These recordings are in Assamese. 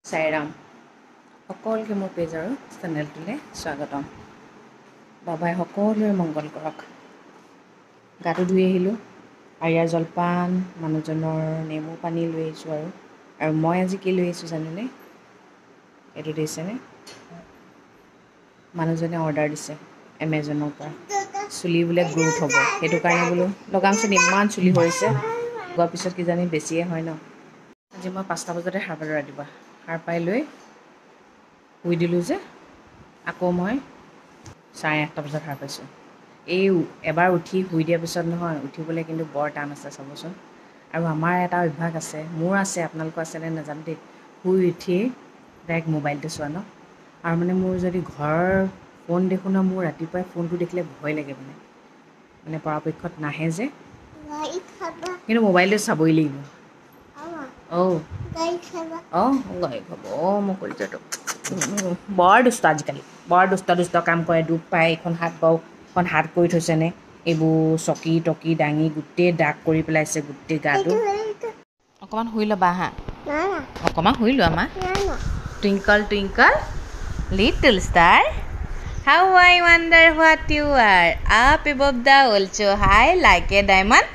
সাইৰাম সকলোকে মোৰ পেজ আৰু চেনেলটোলৈ স্বাগতম। বাবাই সকলোৰে মংগল কৰক। গাটো ধুই আহিলোঁ, আৰিয়াৰ জলপান, মানুহজনৰ নেমু পানী লৈ আহিছোঁ আৰু মই আজি কি লৈ আহিছোঁ জানেনে? এইটো দিছেনে? মানুহজনে অৰ্ডাৰ দিছে এমেজনৰ পৰা, চুলি বোলে গ্ৰোথ হ'ব, সেইটো কাৰণে বোলো লগামচোন, ইমান চুলি সৰিছে। লগোৱাৰ পিছত কিজানি বেছিয়ে হয় ন। আজি মই 5টা বজাতে সাৰ পালোঁ, ৰাতিপুৱা সাৰ পাই লৈ শুই দিলোঁ যে, আকৌ মই 8:30 বজাত সাৰ পাইছোঁ। এই এবাৰ উঠি শুই দিয়াৰ পিছত নহয়, উঠিবলৈ কিন্তু বৰ টান আছে চাবচোন। আৰু আমাৰ এটা অভ্যাস আছে, মোৰ আছে, আপোনালোকৰ আছেনে নাজানো দেই, শুই উঠিয়েই ডাইৰেক্ট মোবাইলটো চোৱা ন। আৰু মানে মোৰ যদি ঘৰৰ ফোন দেখোঁ ন, মোৰ ৰাতিপুৱাই ফোনটো দেখিলে ভয় লাগে, মানে পৰাপক্ষত নাহে যে, কিন্তু মোবাইলটো চাবই লাগিব। গাড়ী খাব, মই কৰিছোঁ। বৰ দুষ্ট আজিকালি, বৰ দুষ্ট কাম কৰে। দুখ পায়, এইখন হাত বাৰু, এখন হাত কৰি থৈছেনে, এইবোৰ চকী টকী দাঙি গোটেই দাগ কৰি পেলাইছে গোটেই গাটো। অকণমান শুই ল'বা হা, অকণমান শুই লোৱা মা। Twinkle Twinkle little star, how I wonder what you are, up above the world so high like a diamond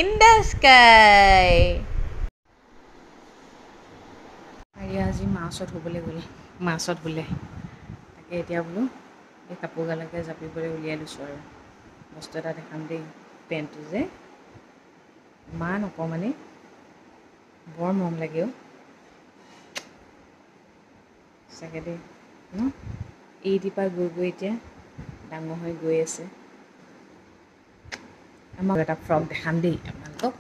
in the sky. আৰিয়া আজি মাছত শুবলৈ গ'ল, মাছত শুলে। তাকে এতিয়া বোলো এই কাপোৰ গালকে জাপিবলৈ উলিয়াই লৈছোঁ আৰু। বস্তু এটা দেখাম দেই, পেণ্টটো যে ইমান অকণমানি, বৰ মৰম লাগে অ' চাগে দেই ন। এইটিপা গৈ গৈ এতিয়া ডাঙৰ হৈ গৈ আছে। আমাক এটা ফ্ৰক দেখাম দেই আপোনালোকক।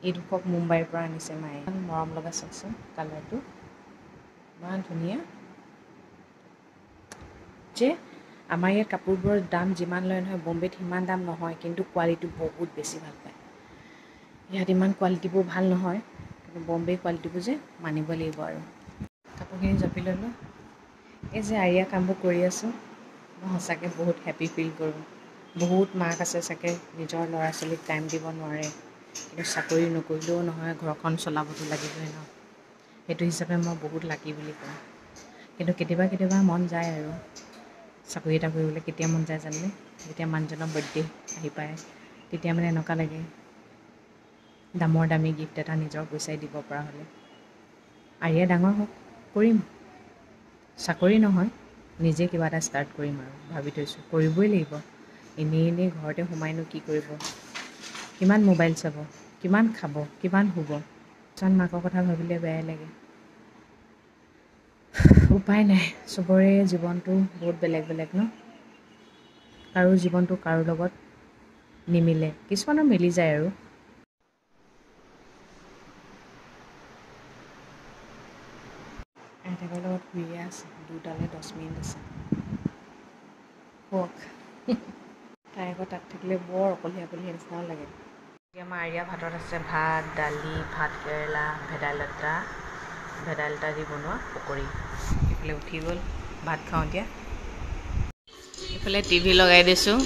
এইটো ফ্ৰক মুম্বাইৰ পৰা আনিছে মায়ে, ইমান মৰম লগা, চাওকচোন কালাৰটো ইমান ধুনীয়া। যে আমাৰ ইয়াত কাপোৰবোৰৰ দাম যিমান লয় নহয়, বম্বেত সিমান দাম নহয়, কিন্তু কোৱালিটি বহুত বেছি ভাল পায়। ইয়াত ইমান কোৱালিটিবোৰ ভাল নহয়, কিন্তু বম্বে কোৱালিটিবোৰ যে মানিব লাগিব আৰু। কাপোৰখিনি জাপি ল'লোঁ। এই যে আৰিয়া কামবোৰ কৰি আছোঁ, মই সঁচাকৈ বহুত হেপী ফিল কৰোঁ। বহুত মাক আছে চাগে নিজৰ ল'ৰা ছোৱালীক টাইম দিব নোৱাৰে, কিন্তু চাকৰি নকৰিলেও নহয়, ঘৰখন চলাবতো লাগিবই ন। সেইটো হিচাপে মই বহুত লাকি বুলি কওঁ। কিন্তু কেতিয়াবা মন যায় আৰু চাকৰি এটা কৰিবলৈ। কেতিয়া মন যায় জানেনে? যেতিয়া মানুহজনৰ বাৰ্থডে আহি পায়, তেতিয়া মানে এনেকুৱা লাগে দামৰ দামী গিফ্ট এটা নিজৰ পইচাই দিব পৰা হ'লে। আৰিয়া ডাঙৰ হওক, কৰিম। চাকৰি নহয়, নিজে কিবা এটা ষ্টাৰ্ট কৰিম আৰু ভাবি থৈছোঁ, কৰিবই লাগিব। এনেই ঘৰতে সোমাইনো কি কৰিব, কিমান মোবাইল চাব, কিমান খাব, কিমান শুব। কিছুমান মাকৰ কথা ভাবিলে বেয়াই লাগে। উপায় নাই, চবৰে জীৱনটো বহুত বেলেগ বেলেগ ন। কাৰো জীৱনটো কাৰো লগত নিমিলে, কিছুমানৰ মিলি যায় আৰু। আইতাকৰ লগত শুইয়ে আছে, 2টালৈ 10 মিনিট আছে, শুৱক। তাই আকৌ তাত থাকিলে বৰ অকলশৰীয়া নিচিনাও লাগে। এতিয়া আমাৰ আৰিয়া ভাতত আছে ভাত, দালি, ভাত কেৰেলা, ভেদাইলতা দি বনোৱা পকৰি। এইফালে উঠি গ'ল, ভাত খাওঁ এতিয়া। এইফালে টিভি লগাই দিছোঁ,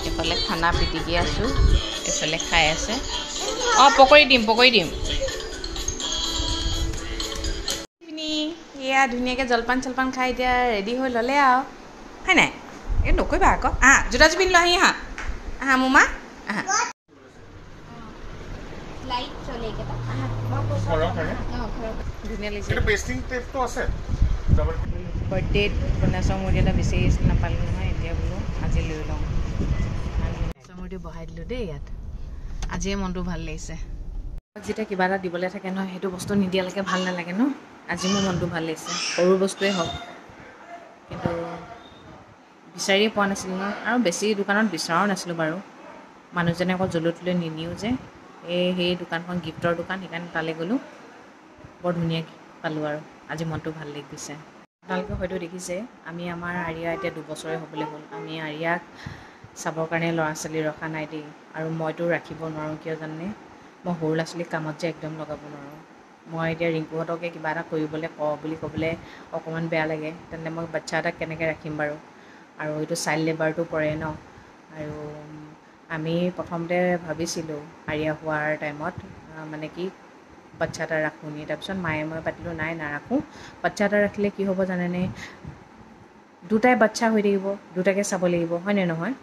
এইফালে খানা পিটিকি আছোঁ, এইফালে খাই আছে। পকৰি দিম। এয়া ধুনীয়াকৈ জলপান চলপান খাই এতিয়া ৰেডি হৈ ল'লে আৰু, হয় নাই? এই নকৰিবা আকৌ, জোতাযোৰ পিন্ধি লোৱা, আহা মোৰ মা, আহা। ধুনীয়া লাগিছে। বাৰ্থডেত চমুৰি এটা বিচাৰি আছিল, নাপালোঁ নহয়। এতিয়া বোলো আজি লৈ লওঁ, চমুৰিটো বহাই দিলোঁ দেই ইয়াত। আজিয়ে মনটো ভাল লাগিছে। যেতিয়া কিবা এটা দিবলৈ থাকে নহয়, সেইটো বস্তু নিদিয়ালৈকে ভাল নালাগে ন। আজি মোৰ মনটো ভাল লাগিছে, সৰু বস্তুৱেই হওক, কিন্তু বিচাৰিয়ে পোৱা নাছিলোঁ নহয়, আৰু বেছি দোকানত বিচৰাও নাছিলোঁ বাৰু। মানুহজনে আকৌ জলৈ তলৈ নিনিও যে, সেই দোকানখন গিফ্টৰ দোকান, সেইকাৰণে তালৈ গ'লোঁ। বৰ ধুনীয়া পালোঁ আৰু আজি মনটো ভাল লাগি গৈছে। আপোনালোকে হয়তো দেখিছে, আমাৰ আৰিয়া এতিয়া 2 বছৰে হ'বলৈ হ'ল। আমি আৰিয়াক চাবৰ কাৰণে ল'ৰা ছোৱালী ৰখা নাই দেই, আৰু মইতো ৰাখিব নোৱাৰোঁ, কিয় জানেনে? মই সৰু ল'ৰা ছোৱালীক কামত যে একদম লগাব নোৱাৰোঁ। মই এতিয়া ৰিংকুহঁতকে কিবা এটা কৰিবলৈ বুলি ক'বলৈ অকণমান বেয়া লাগে, তেন্তে মই বাচ্ছা এটাক কেনেকৈ ৰাখিম বাৰু? আৰু এইটো চাইল্ড লেবাৰটো পৰে ন। আৰু আমি প্ৰথমতে ভাবিছিলোঁ আৰিয়া হোৱাৰ টাইমত, মানে কি বাচ্চা এটা ৰাখোঁ নি। তাৰপিছত মায়ে মই পাতিলোঁ নাই নাৰাখোঁ, বাচ্চা এটা ৰাখিলে কি হ'ব জানেনে, দুটাই বাচ্চা হৈ থাকিব, দুটাকে চাব লাগিব হয়নে নহয়।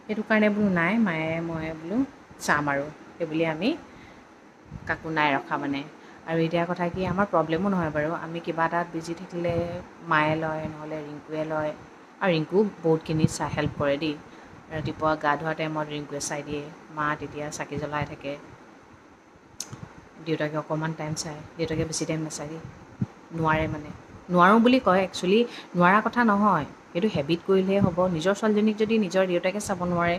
সেইটো কাৰণে বোলো নাই মায়ে মই বোলো চাম আৰু সেইবুলি আমি কাকো নাই ৰখা মানে। আৰু এতিয়া কথা কি আমাৰ প্ৰব্লেমো নহয় বাৰু, আমি কিবা এটাত বিজি থাকিলে মায়ে লয় নহ'লে ৰিংকুৱে লয়, আৰু ৰিংকু বহুতখিনি হেল্প কৰে দেই। ৰাতিপুৱা গা ধোৱা টাইমত ৰিংকুৱে চাই দিয়ে, মা তেতিয়া চাকি জ্বলাই থাকে, দেউতাকে অকণমান টাইম চায়, দেউতাকে বেছি টাইম নাচায় দেই, নোৱাৰে মানে। নোৱাৰোঁ বুলি কয়, একচুৱেলি নোৱাৰা কথা নহয়, সেইটো হেবিট কৰিলেহে হ'ব। নিজৰ ছোৱালীজনীক যদি নিজৰ দেউতাকে চাব নোৱাৰে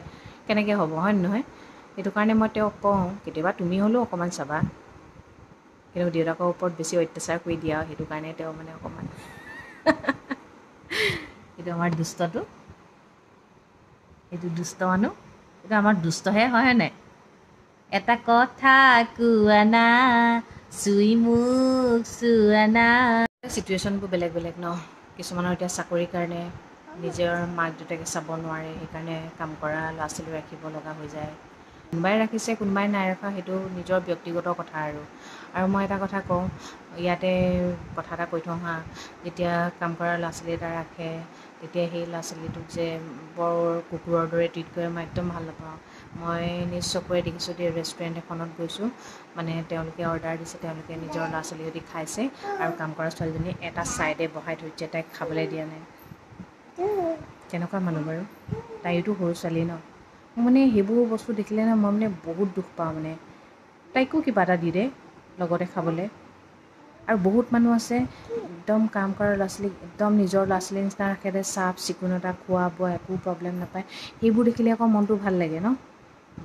কেনেকৈ হ'ব হয় নহয়। সেইটো কাৰণে মই তেওঁক কওঁ কেতিয়াবা তুমি হ'লেও অকণমান চাবা, কিন্তু দেউতাকৰ ওপৰত বেছি অত্যাচাৰ কৰি দিয়া, সেইটো কাৰণে তেওঁ মানে অকণমান এইটো আমাৰ দুষ্টটো, এইটো দুষ্ট মানুহ, এইটো আমাৰ দুষ্টহে হয় নাই। এটা কথা কোৱা না, চুই মোক চোৱা না। চিটুৱেশ্যনবোৰ বেলেগ বেলেগ ন, কিছুমানৰ এতিয়া চাকৰিৰ কাৰণে নিজৰ মাক দেউতাকে চাব নোৱাৰে, সেইকাৰণে কাম কৰা ল'ৰা ছোৱালী ৰাখিব লগা হৈ যায়। কোনোবাই ৰাখিছে কোনোবাই নাই ৰখা, সেইটো নিজৰ ব্যক্তিগত কথা আৰু মই এটা কথা কওঁ ইয়াতে, কথা এটা কৈ থওঁ হা, যেতিয়া কাম কৰা ল'ৰা ছোৱালী এটা ৰাখে তেতিয়া সেই ল'ৰা ছোৱালীটোক যে বৰ কুকুৰৰ দৰে ট্ৰিট কৰে, মই একদম ভাল নাপাওঁ। মই নিজ চকুৰে দেখিছোঁ দেই, ৰেষ্টুৰেণ্ট এখনত গৈছোঁ, মানে তেওঁলোকে অৰ্ডাৰ দিছে, তেওঁলোকে নিজৰ ল'ৰা ছোৱালী সৈতে খাইছে আৰু কাম কৰা ছোৱালীজনী এটা ছাইডে বহাই থৈছে, তাইক খাবলৈ দিয়া নাই। কেনেকুৱা মানুহ বাৰু, তাইতো সৰু ছোৱালী ন। মোৰ মানে সেইবোৰ বস্তু দেখিলে ন মই মানে বহুত দুখ পাওঁ মানে, তাইকো কিবা এটা দি দে লগতে খাবলৈ। আৰু বহুত মানুহ আছে একদম কাম কৰা ল'ৰা ছোৱালীক একদম নিজৰ ল'ৰা ছোৱালীৰ নিচিনা ৰাখে দে, চাফ চিকুণতা, খোৱা বোৱা একো প্ৰব্লেম নাপায়, সেইবোৰ দেখিলে আকৌ মনটো ভাল লাগে ন,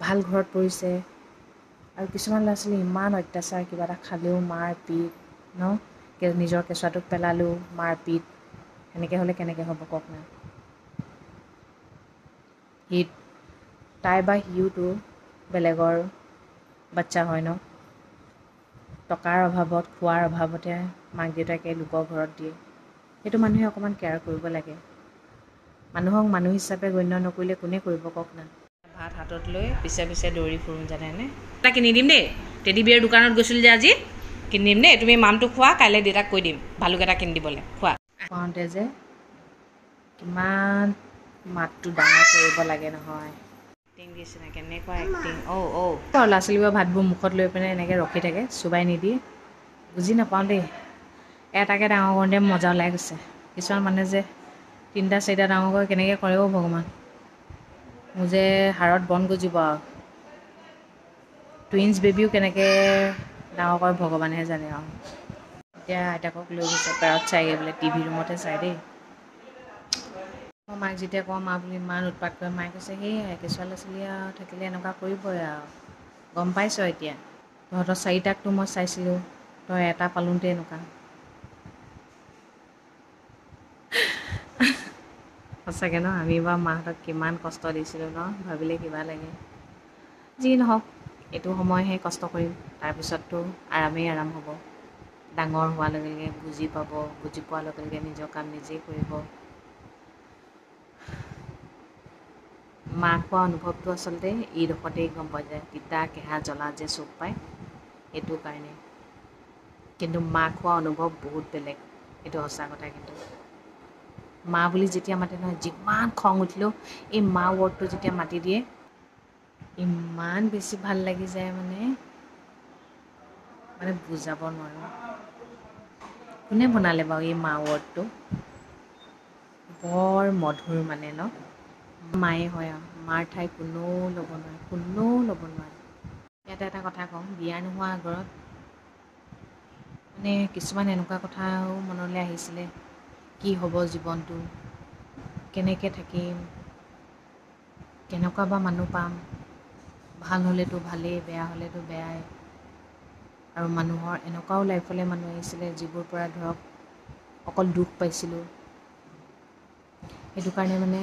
ভাল ঘৰত পৰিছে। আৰু কিছুমান ল'ৰা ছোৱালী ইমান অত্যাচাৰ, কিবা এটা খালেও মাৰ পিট ন, নিজৰ কেঁচুৱাটোক পেলালেও মাৰ পিট, সেনেকৈ হ'লে কেনেকৈ হ'ব কওক না। সি তাই বা সিওতো বেলেগৰ বাচ্চা হয় ন, টকাৰ অভাৱত খোৱাৰ অভাৱতে মাক দেউতাকে লোকৰ ঘৰত দিয়ে, সেইটো মানুহে অকণমান কেয়াৰ কৰিব লাগে। মানুহক মানুহ হিচাপে গণ্য নকৰিলে কোনে কৰিব কওক না। ভাত হাতত লৈ পিছে পিছে দৌৰি ফুৰোঁ জানেনে। এটা কিনি দিম দেই, টেডি বিয়াৰ দোকানত গৈছিলোঁ যে আজি, কিনি দিম দেই, তুমি মামটো খোৱা, কাইলৈ দেউতাক কৈ দিম ভালুক এটা কিনি দিবলৈ, খোৱা। খুৱাওঁতে যে কিমান মাতটো ডাঙৰ কৰিব লাগে নহয়, এক্টিং দিছে না, কেনেকুৱা এক্টিং। ল'ৰা ছোৱালীবোৰে ভাতবোৰ মুখত লৈ পিনে এনেকৈ ৰখি থাকে, চোবাই নিদিয়ে, বুজি নাপাওঁ দেই। এটাকে ডাঙৰ কৰোঁতে মজা ওলাই গৈছে, কিছুমান মানুহে যে তিনিটা চাৰিটা ডাঙৰ কৰি কেনেকৈ কৰে অ' ভগৱান, মোৰ যে হাড়ত বন গজিব আৰু। টুইনছ বেবীও কেনেকৈ ডাঙৰ কৰে ভগৱানেহে জানে আৰু। এতিয়া আইতাকক লৈ গৈছে পেৰত চাইগৈ বোলে, টিভি ৰুমতে চাই দেই। মই মাক যেতিয়া কওঁ মা বুলি ইমান উৎপাত কৰে, মায়ে কৈছে সেয়াই কেঁচুৱা ল'ৰা ছোৱালী আৰু থাকিলে এনেকুৱা কৰিবই আৰু, গম পাইছ এতিয়া, তহঁতৰ চাৰিটাকতো মই চাইছিলোঁ, তই এটা পালোঁতে এনেকুৱা। সঁচাকৈ ন, আমি বাৰু মাহঁতক কিমান কষ্ট দিছিলোঁ ন, ভাবিলে কিবা লাগে। যি নহওক এইটো সময়হে কষ্ট কৰিম, তাৰপিছততো আৰামেই আৰাম হ'ব। ডাঙৰ হোৱাৰ লগে লগে বুজি পাব, বুজি পোৱাৰ লগে লগে নিজৰ কাম নিজেই কৰিব। মাক হোৱা অনুভৱটো আচলতে এইডোখৰতেই গম পোৱা যায়, তিতা কেঁহা জ্বলা যে চব পায় সেইটো কাৰণে। কিন্তু মাক হোৱা অনুভৱ বহুত বেলেগ, সেইটো সঁচা কথা। কিন্তু মা বুলি যেতিয়া মাতে নহয়, যিমান খং উঠিলেও এই মা ৱৰ্ডটো যেতিয়া মাতি দিয়ে ইমান বেছি ভাল লাগি যায় মানে বুজাব নোৱাৰোঁ। কোনে বনালে বাৰু এই মা ৱৰ্ডটো, বৰ মধুৰ মানে ন, মায়ে হয় আৰু, মাৰ ঠাই কোনেও ল'ব নোৱাৰে, কোনেও ল'ব নোৱাৰে। ইয়াতে এটা কথা কওঁ, বিয়া নোহোৱাৰ আগত মানে কিছুমান এনেকুৱা কথাও মনলৈ আহিছিলে, কি হ'ব জীৱনটো, কেনেকৈ থাকিম, কেনেকুৱা বা মানুহ পাম, ভাল হ'লেতো ভালেই, বেয়া হ'লেতো বেয়াই। আৰু মানুহৰ এনেকুৱাও লাইফলৈ মানুহ আহিছিলে যিবোৰ পৰা ধৰক অকল দুখ পাইছিলোঁ। সেইটো কাৰণে মানে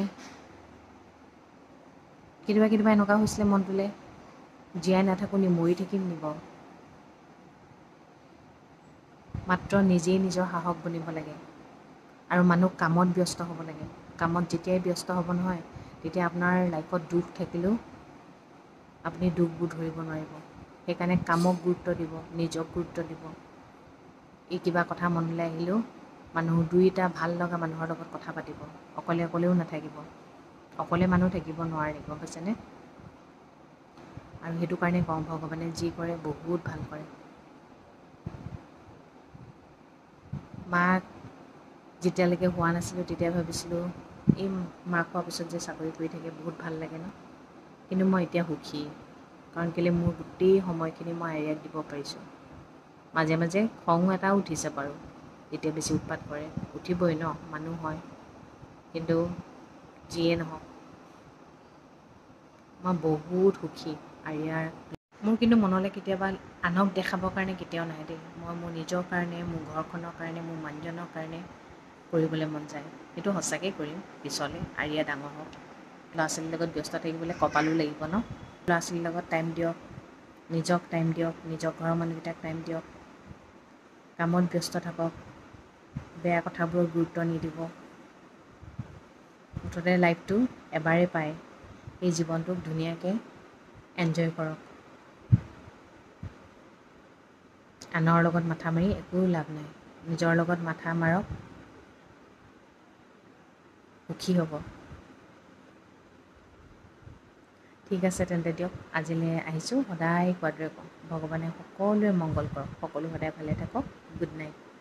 কেতিয়াবা কেতিয়াবা এনেকুৱা হৈছিলে মনটোলৈ, জীয়াই নাথাকোঁ নি, মৰি থাকিম নি বাৰু। মাত্ৰ নিজেই নিজৰ সাহস বনিব লাগে আৰু মানুহ কামত ব্যস্ত হ'ব লাগে। কামত যেতিয়াই ব্যস্ত হ'ব নহয়, তেতিয়া আপোনাৰ লাইফত দুখ থাকিলেও আপুনি দুখবোৰ ধৰিব নোৱাৰিব। সেইকাৰণে কামক গুৰুত্ব দিব, নিজক গুৰুত্ব দিব। এই কিবা কথা মনলৈ আহিলেও মানুহ দুই-এটা ভাল লগা মানুহৰ লগত কথা পাতিব, অকলে অকলেও নাথাকিব। অকলে মানুহ থাকিব নোৱাৰে, গম পাইছেনে? আৰু সেইটো কাৰণে কওঁ, ভগৱানে যি কৰে বহুত ভাল কৰে। মাক যেতিয়ালৈকে হোৱা নাছিলোঁ তেতিয়া ভাবিছিলোঁ এই মাক হোৱাৰ পিছত যে চাকৰি কৰি থাকে বহুত ভাল লাগে ন, কিন্তু মই এতিয়া সুখী। কাৰণ কেলৈ মোৰ গোটেই সময়খিনি মই আইয়াক দিব পাৰিছোঁ। মাজে মাজে খং এটাও উঠিছে বাৰু, যেতিয়া বেছি উৎপাত কৰে, উঠিবই ন, মানুহ হয়। কিন্তু যিয়ে নহওক মই বহুত সুখী আইয়াৰ। মোৰ কিন্তু মনলৈ কেতিয়াবা আনক দেখাবৰ কাৰণে কেতিয়াও নাহে দেই। মই মোৰ নিজৰ কাৰণে, মোৰ ঘৰখনৰ কাৰণে, মোৰ মানুহজনৰ কাৰণে কৰিবলৈ মন যায়। সেইটো সঁচাকৈ কৰিম পিছলৈ, আইয়া ডাঙৰ হওক। ল'ৰা-ছোৱালীৰ লগত ব্যস্ত থাকিবলৈ কপালো লাগিব ন। ল'ৰা-ছোৱালীৰ লগত টাইম দিয়ক, নিজক টাইম দিয়ক, নিজৰ ঘৰৰ মানুহকেইটাক টাইম দিয়ক। কামত ব্যস্ত থাকক, বেয়া কথাবোৰত গুৰুত্ব নিদিব। মুঠতে লাইফটো এবাৰেই পায়, এই জীৱনটোক ধুনীয়াকৈ এনজয় কৰক। আনৰ লগত মাথা মাৰি একো লাভ নাই, নিজৰ লগত মাথা মাৰক, সুখী হ'ব। ঠিক আছে তেন্তে দিয়ক, আজিলৈ আহিছোঁ। সদায় কোৱাৰ দৰে কওঁ, ভগৱানে সকলোৰে মংগল কৰক, সকলো সদায় ভালে থাকক। Good night.